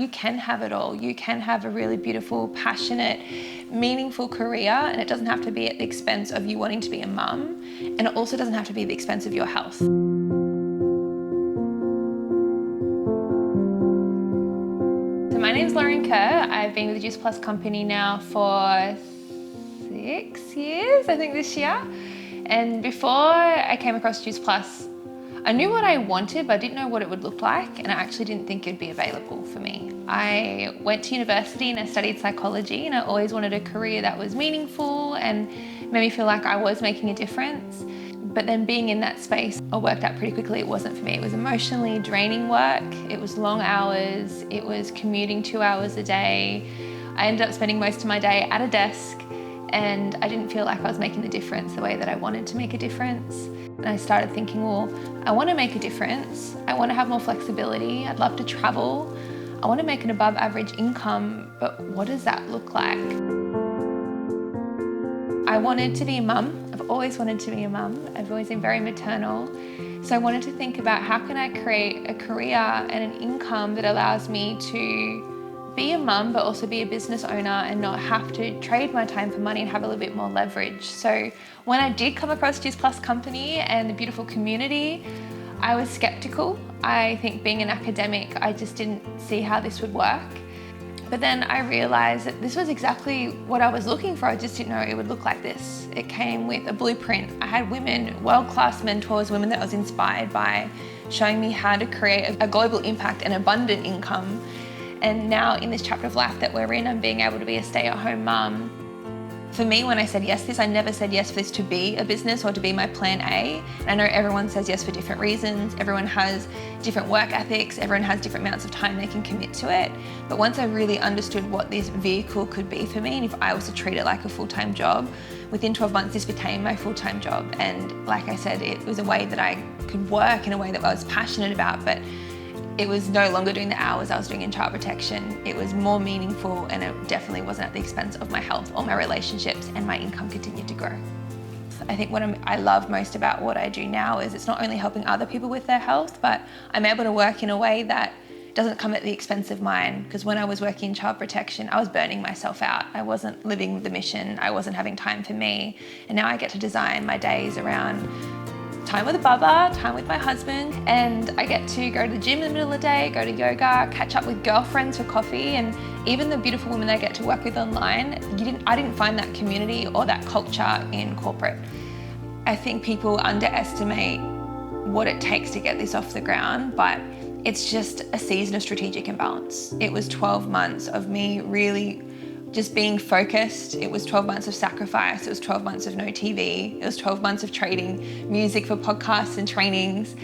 You can have it all. You can have a really beautiful, passionate, meaningful career, and it doesn't have to be at the expense of you wanting to be a mum, and it also doesn't have to be at the expense of your health. So my name's Lauren Kerr. I've been with the Juice Plus company now for 6 years, I think this year. And before I came across Juice Plus, I knew what I wanted, but I didn't know what it would look like, and I actually didn't think it'd be available for me. I went to university and I studied psychology, and I always wanted a career that was meaningful and made me feel like I was making a difference. But then being in that space, I worked out pretty quickly it wasn't for me. It was emotionally draining work, it was long hours, it was commuting 2 hours a day. I ended up spending most of my day at a desk, and I didn't feel like I was making the difference the way that I wanted to make a difference. And I started thinking, well, I want to make a difference. I want to have more flexibility. I'd love to travel. I want to make an above average income, but what does that look like? I wanted to be a mum. I've always wanted to be a mum. I've always been very maternal. So I wanted to think about how can I create a career and an income that allows me to be a mum, but also be a business owner and not have to trade my time for money and have a little bit more leverage. So when I did come across Juice Plus company and the beautiful community, I was skeptical. I think being an academic, I just didn't see how this would work. But then I realized that this was exactly what I was looking for. I just didn't know it would look like this. It came with a blueprint. I had women, world-class mentors, women that I was inspired by, showing me how to create a global impact and abundant income. And now in this chapter of life that we're in, I'm being able to be a stay-at-home mum. For me, when I said yes to this, I never said yes for this to be a business or to be my plan A. And I know everyone says yes for different reasons. Everyone has different work ethics. Everyone has different amounts of time they can commit to it. But once I really understood what this vehicle could be for me, and if I was to treat it like a full-time job, within 12 months, this became my full-time job. And like I said, it was a way that I could work in a way that I was passionate about, but it was no longer doing the hours I was doing in child protection. It was more meaningful, and it definitely wasn't at the expense of my health or my relationships, and my income continued to grow. I think what I love most about what I do now is it's not only helping other people with their health, but I'm able to work in a way that doesn't come at the expense of mine. Because when I was working in child protection, I was burning myself out. I wasn't living the mission. I wasn't having time for me. And now I get to design my days around time with Bubba, time with my husband, and I get to go to the gym in the middle of the day, go to yoga, catch up with girlfriends for coffee, and even the beautiful women that I get to work with online, I didn't find that community or that culture in corporate. I think people underestimate what it takes to get this off the ground, but it's just a season of strategic imbalance. It was 12 months of me really just being focused. It was 12 months of sacrifice. It was 12 months of no TV. It was 12 months of trading music for podcasts and trainings.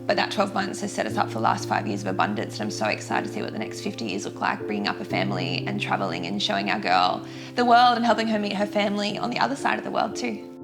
But that 12 months has set us up for the last 5 years of abundance. And I'm so excited to see what the next 50 years look like, bringing up a family and traveling and showing our girl the world and helping her meet her family on the other side of the world too.